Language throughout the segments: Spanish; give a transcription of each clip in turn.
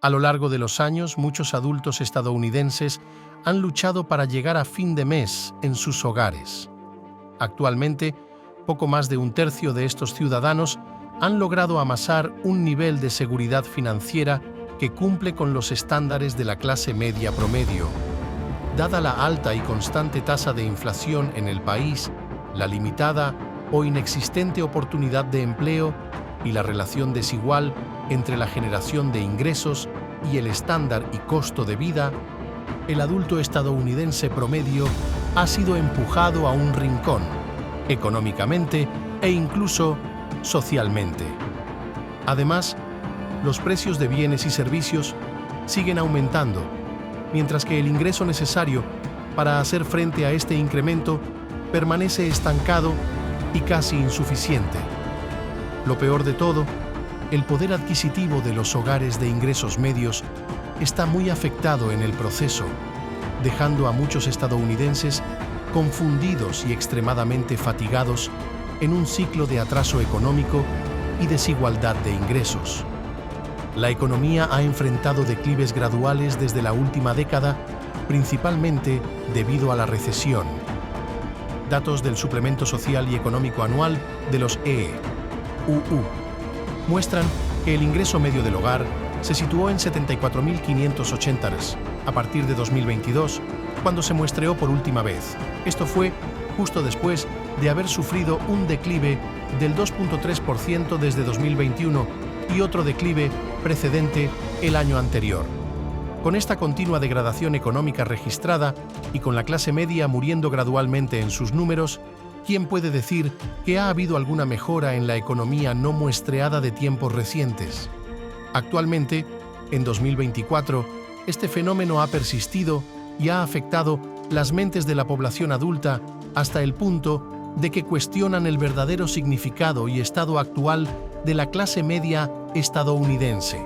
A lo largo de los años, muchos adultos estadounidenses han luchado para llegar a fin de mes en sus hogares. Actualmente, poco más de un tercio de estos ciudadanos han logrado amasar un nivel de seguridad financiera que cumple con los estándares de la clase media promedio. Dada la alta y constante tasa de inflación en el país, la limitada o inexistente oportunidad de empleo y la relación desigual entre la generación de ingresos y el estándar y costo de vida, el adulto estadounidense promedio ha sido empujado a un rincón, económicamente e incluso socialmente. Además, los precios de bienes y servicios siguen aumentando, mientras que el ingreso necesario para hacer frente a este incremento permanece estancado y casi insuficiente. Lo peor de todo, el poder adquisitivo de los hogares de ingresos medios está muy afectado en el proceso, dejando a muchos estadounidenses confundidos y extremadamente fatigados en un ciclo de atraso económico y desigualdad de ingresos. La economía ha enfrentado declives graduales desde la última década, principalmente debido a la recesión. Datos del Suplemento Social y Económico Anual de los EUU muestran que el ingreso medio del hogar se situó en $74.580 a partir de 2022, cuando se muestreó por última vez. Esto fue justo después de haber sufrido un declive del 2.3% desde 2021 y otro declive precedente el año anterior. Con esta continua degradación económica registrada y con la clase media muriendo gradualmente en sus números, ¿quién puede decir que ha habido alguna mejora en la economía no muestreada de tiempos recientes? Actualmente, en 2024, este fenómeno ha persistido y ha afectado las mentes de la población adulta hasta el punto de que cuestionan el verdadero significado y estado actual de la clase media estadounidense.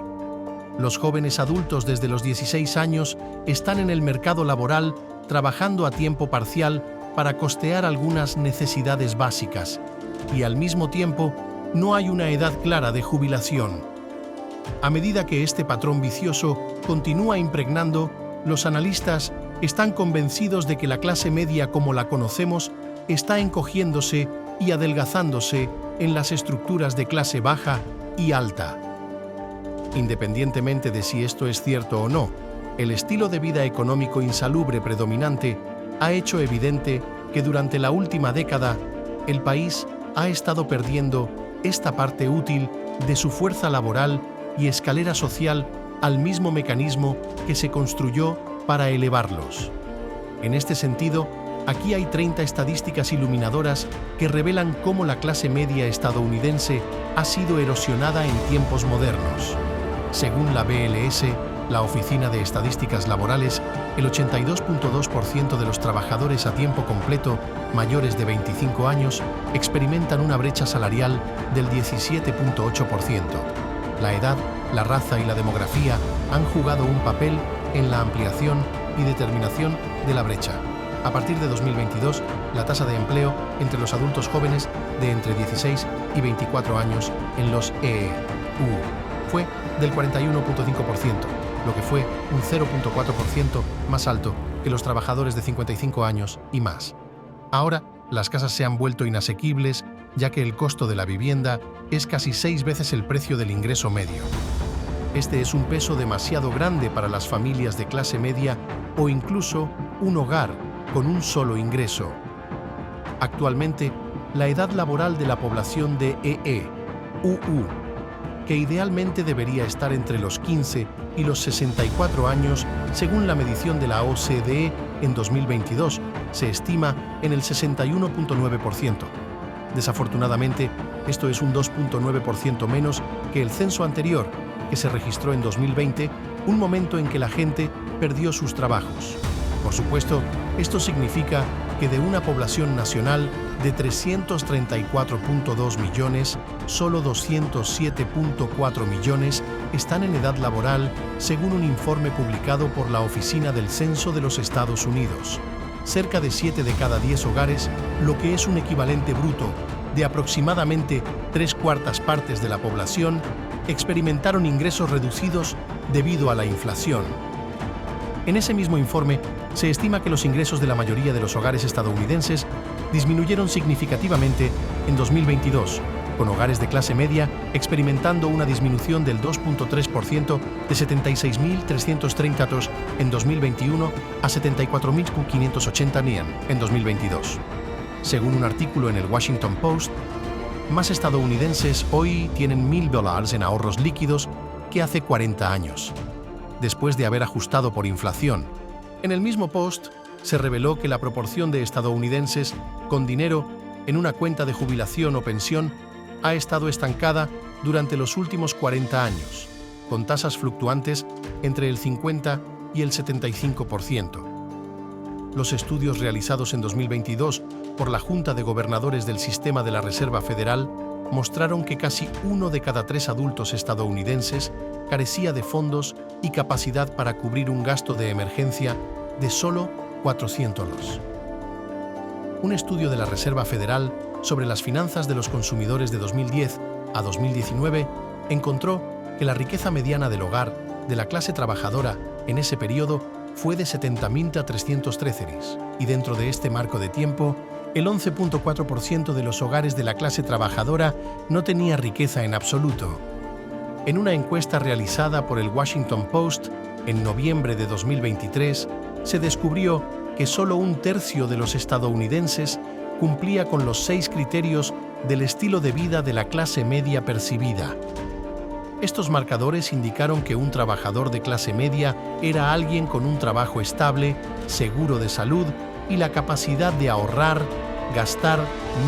Los jóvenes adultos desde los 16 años están en el mercado laboral trabajando a tiempo parcial para costear algunas necesidades básicas, y al mismo tiempo no hay una edad clara de jubilación. A medida que este patrón vicioso continúa impregnando, los analistas están convencidos de que la clase media como la conocemos está encogiéndose y adelgazándose en las estructuras de clase baja y alta. Independientemente de si esto es cierto o no, el estilo de vida económico insalubre predominante ha hecho evidente que durante la última década el país ha estado perdiendo esta parte útil de su fuerza laboral y escalera social al mismo mecanismo que se construyó para elevarlos. En este sentido, aquí hay 30 estadísticas iluminadoras que revelan cómo la clase media estadounidense ha sido erosionada en tiempos modernos. Según la BLS, la Oficina de Estadísticas Laborales, el 82.2% de los trabajadores a tiempo completo mayores de 25 años experimentan una brecha salarial del 17.8%. La edad, la raza y la demografía han jugado un papel en la ampliación y determinación de la brecha. A partir de 2022, la tasa de empleo entre los adultos jóvenes de entre 16 y 24 años en los EUU fue del 41.5%, lo que fue un 0.4% más alto que los trabajadores de 55 años y más. Ahora, las casas se han vuelto inasequibles, ya que el costo de la vivienda es casi 6 veces el precio del ingreso medio. Este es un peso demasiado grande para las familias de clase media o incluso un hogar con un solo ingreso. Actualmente, la edad laboral de la población de EUU, que idealmente debería estar entre los 15 y los 64 años, según la medición de la OCDE en 2022, se estima en el 61.9%. Desafortunadamente, esto es un 2.9% menos que el censo anterior, que se registró en 2020, un momento en que la gente perdió sus trabajos. Por supuesto, esto significa que de una población nacional de 334.2 millones, solo 207.4 millones están en edad laboral, según un informe publicado por la Oficina del Censo de los Estados Unidos. Cerca de 7 de cada 10 hogares, lo que es un equivalente bruto de aproximadamente 3/4 partes de la población, experimentaron ingresos reducidos debido a la inflación. En ese mismo informe, se estima que los ingresos de la mayoría de los hogares estadounidenses disminuyeron significativamente en 2022, con hogares de clase media experimentando una disminución del 2.3% de 76.330 $, en 2021 a 74.580 $, en 2022. Según un artículo en el Washington Post, más estadounidenses hoy tienen $1,000 en ahorros líquidos que hace 40 años, después de haber ajustado por inflación. En el mismo post, se reveló que la proporción de estadounidenses con dinero en una cuenta de jubilación o pensión ha estado estancada durante los últimos 40 años, con tasas fluctuantes entre el 50 y el 75%. Los estudios realizados en 2022 por la Junta de Gobernadores del Sistema de la Reserva Federal mostraron que casi 1 de cada 3 adultos estadounidenses carecía de fondos y capacidad para cubrir un gasto de emergencia de solo $400. Un estudio de la Reserva Federal sobre las finanzas de los consumidores de 2010 a 2019 encontró que la riqueza mediana del hogar de la clase trabajadora en ese periodo fue de $70.313, y dentro de este marco de tiempo, el 11.4% de los hogares de la clase trabajadora no tenía riqueza en absoluto. En una encuesta realizada por el Washington Post en noviembre de 2023, se descubrió que solo un tercio de los estadounidenses cumplía con los 6 criterios del estilo de vida de la clase media percibida. Estos marcadores indicaron que un trabajador de clase media era alguien con un trabajo estable, seguro de salud y la capacidad de ahorrar, gastar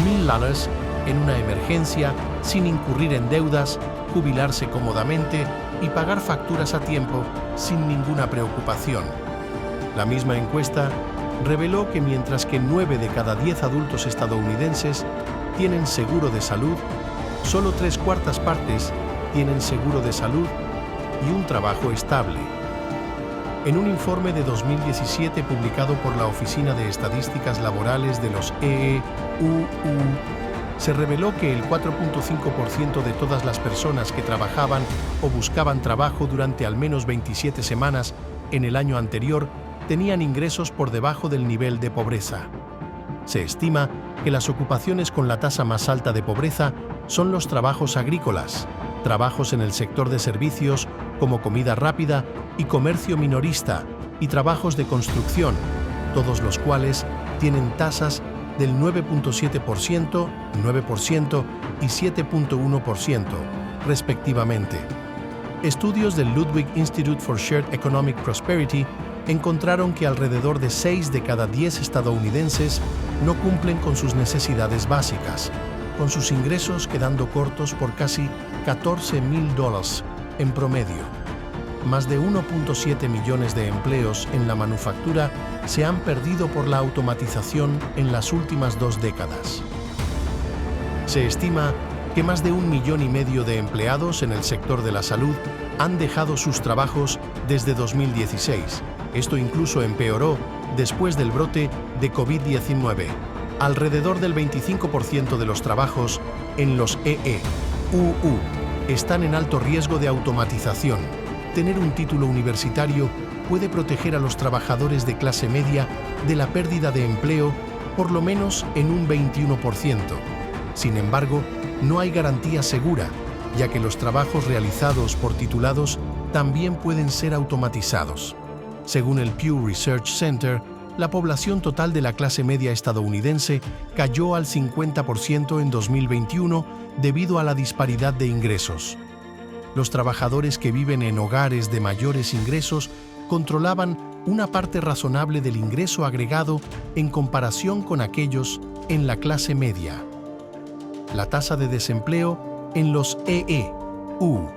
$1,000 en una emergencia sin incurrir en deudas, jubilarse cómodamente y pagar facturas a tiempo sin ninguna preocupación. La misma encuesta reveló que mientras que 9 de cada 10 adultos estadounidenses tienen seguro de salud, solo 3/4 partes tienen seguro de salud y un trabajo estable. En un informe de 2017 publicado por la Oficina de Estadísticas Laborales de los EEUU, se reveló que el 4.5% de todas las personas que trabajaban o buscaban trabajo durante al menos 27 semanas en el año anterior tenían ingresos por debajo del nivel de pobreza. Se estima que las ocupaciones con la tasa más alta de pobreza son los trabajos agrícolas, trabajos en el sector de servicios como comida rápida y comercio minorista, y trabajos de construcción, todos los cuales tienen tasas del 9.7%, 9% y 7.1%, respectivamente. Estudios del Ludwig Institute for Shared Economic Prosperity encontraron que alrededor de 6 de cada 10 estadounidenses no cumplen con sus necesidades básicas, con sus ingresos quedando cortos por casi $14,000 en promedio. Más de 1.7 millones de empleos en la manufactura se han perdido por la automatización en las últimas 2 décadas. Se estima que más de 1,5 millones de empleados en el sector de la salud han dejado sus trabajos desde 2016. Esto incluso empeoró después del brote de COVID-19. Alrededor del 25% de los trabajos en los EEUU están en alto riesgo de automatización. Tener un título universitario puede proteger a los trabajadores de clase media de la pérdida de empleo por lo menos en un 21%. Sin embargo, no hay garantía segura, ya que los trabajos realizados por titulados también pueden ser automatizados. Según el Pew Research Center, la población total de la clase media estadounidense cayó al 50% en 2021 debido a la disparidad de ingresos. Los trabajadores que viven en hogares de mayores ingresos controlaban una parte razonable del ingreso agregado en comparación con aquellos en la clase media. La tasa de desempleo en los EEU.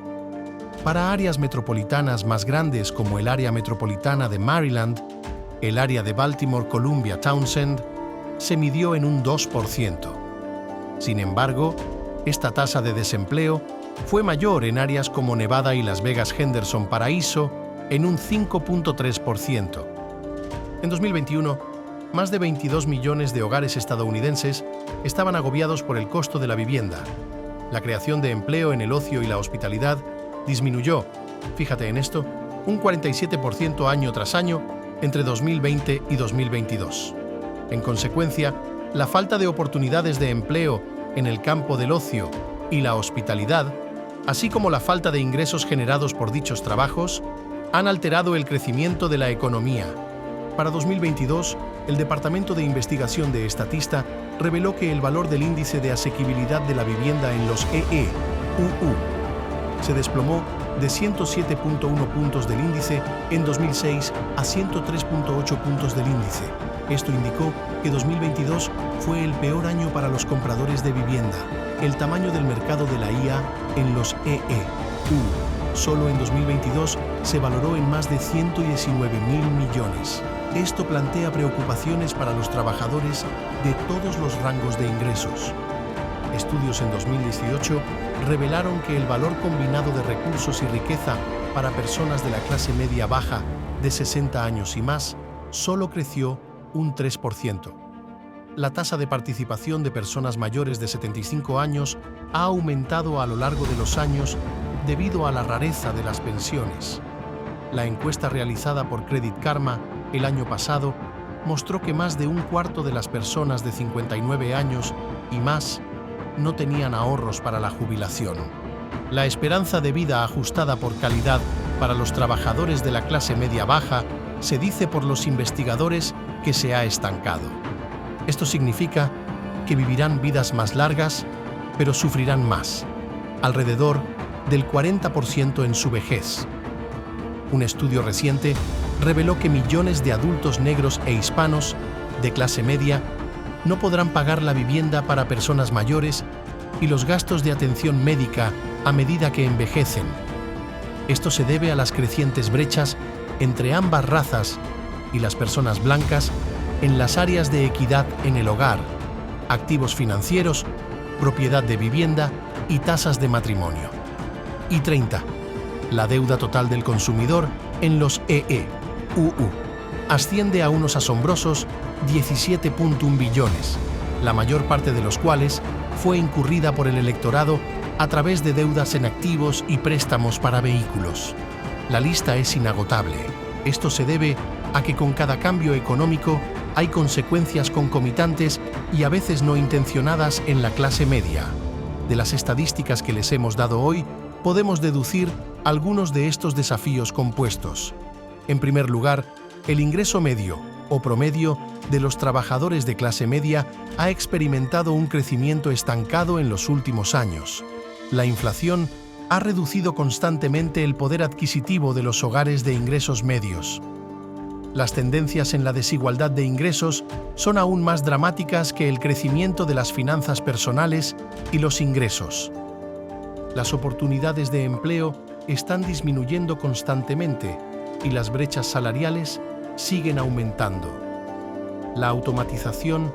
Para áreas metropolitanas más grandes como el área metropolitana de Maryland, el área de Baltimore-Columbia-Townsend, se midió en un 2%. Sin embargo, esta tasa de desempleo fue mayor en áreas como Nevada y Las Vegas-Henderson-Paraíso, en un 5.3%. En 2021, más de 22 millones de hogares estadounidenses estaban agobiados por el costo de la vivienda. La creación de empleo en el ocio y la hospitalidad disminuyó Fíjate en esto, un 47% año tras año entre 2020 y 2022. En consecuencia, la falta de oportunidades de empleo en el campo del ocio y la hospitalidad, así como la falta de ingresos generados por dichos trabajos, han alterado el crecimiento de la economía. Para 2022, el Departamento de Investigación de Estatista reveló que el valor del índice de asequibilidad de la vivienda en los EE-UU se desplomó de 107.1 puntos del índice en 2006 a 103.8 puntos del índice. Esto indicó que 2022 fue el peor año para los compradores de vivienda. El tamaño del mercado de la IA en los EE-UU solo en 2022 se valoró en más de 119.000 millones. Esto plantea preocupaciones para los trabajadores de todos los rangos de ingresos. Estudios en 2018 revelaron que el valor combinado de recursos y riqueza para personas de la clase media baja de 60 años y más solo creció un 3%. La tasa de participación de personas mayores de 75 años ha aumentado a lo largo de los años debido a la rareza de las pensiones. La encuesta realizada por Credit Karma el año pasado mostró que más de un cuarto de las personas de 59 años y más no tenían ahorros para la jubilación. La esperanza de vida ajustada por calidad para los trabajadores de la clase media-baja se dice por los investigadores que se ha estancado. Esto significa que vivirán vidas más largas, pero sufrirán más, alrededor del 40% en su vejez. Un estudio reciente reveló que millones de adultos negros e hispanos de clase media no podrán pagar la vivienda para personas mayores y los gastos de atención médica a medida que envejecen. Esto se debe a las crecientes brechas entre ambas razas y las personas blancas en las áreas de equidad en el hogar, activos financieros, propiedad de vivienda y tasas de matrimonio. Y 30. La deuda total del consumidor en los EE-UU asciende a unos asombrosos 17.1 billones, la mayor parte de los cuales fue incurrida por el electorado a través de deudas en activos y préstamos para vehículos. La lista es inagotable. Esto se debe a que con cada cambio económico hay consecuencias concomitantes y a veces no intencionadas en la clase media. De las estadísticas que les hemos dado hoy, podemos deducir algunos de estos desafíos compuestos. En primer lugar, el ingreso medio o promedio de los trabajadores de clase media ha experimentado un crecimiento estancado en los últimos años. La inflación ha reducido constantemente el poder adquisitivo de los hogares de ingresos medios. Las tendencias en la desigualdad de ingresos son aún más dramáticas que el crecimiento de las finanzas personales y los ingresos. Las oportunidades de empleo están disminuyendo constantemente y las brechas salariales siguen aumentando. La automatización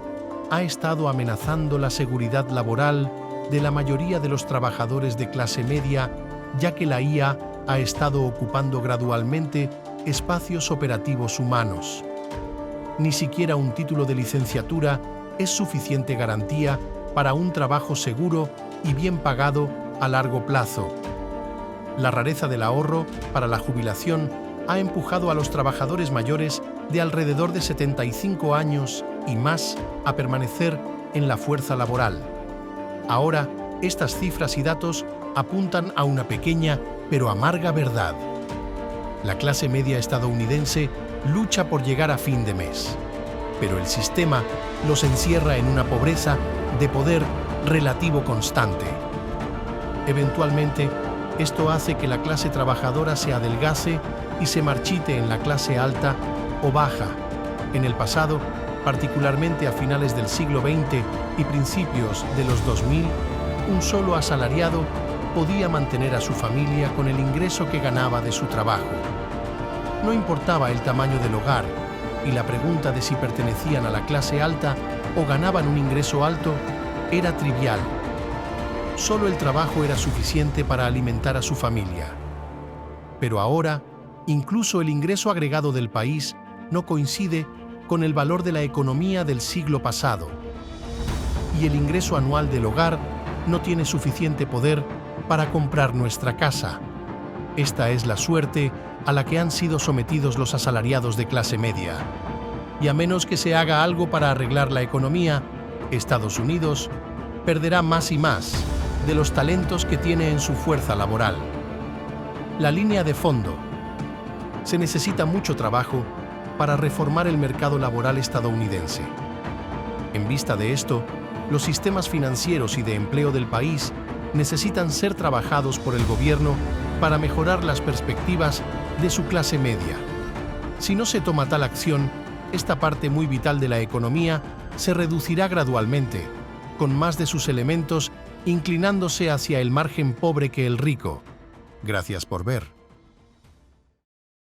ha estado amenazando la seguridad laboral de la mayoría de los trabajadores de clase media, ya que la IA ha estado ocupando gradualmente espacios operativos humanos. Ni siquiera un título de licenciatura es suficiente garantía para un trabajo seguro y bien pagado a largo plazo. La rareza del ahorro para la jubilación ha empujado a los trabajadores mayores de alrededor de 75 años y más a permanecer en la fuerza laboral. Ahora, estas cifras y datos apuntan a una pequeña pero amarga verdad. La clase media estadounidense lucha por llegar a fin de mes, pero el sistema los encierra en una pobreza de poder relativo constante. Eventualmente, esto hace que la clase trabajadora se adelgace y se marchite en la clase alta o baja. En el pasado, particularmente a finales del siglo XX y principios de los 2000, un solo asalariado podía mantener a su familia con el ingreso que ganaba de su trabajo. No importaba el tamaño del hogar, y la pregunta de si pertenecían a la clase alta o ganaban un ingreso alto era trivial. Solo el trabajo era suficiente para alimentar a su familia. Pero ahora, incluso el ingreso agregado del país no coincide con el valor de la economía del siglo pasado, y el ingreso anual del hogar no tiene suficiente poder para comprar nuestra casa. Esta es la suerte a la que han sido sometidos los asalariados de clase media. Y a menos que se haga algo para arreglar la economía, Estados Unidos perderá más y más de los talentos que tiene en su fuerza laboral. La línea de fondo. Se necesita mucho trabajo para reformar el mercado laboral estadounidense. En vista de esto, los sistemas financieros y de empleo del país necesitan ser trabajados por el gobierno para mejorar las perspectivas de su clase media. Si no se toma tal acción, esta parte muy vital de la economía se reducirá gradualmente, con más de sus elementos inclinándose hacia el margen pobre que el rico. Gracias por ver.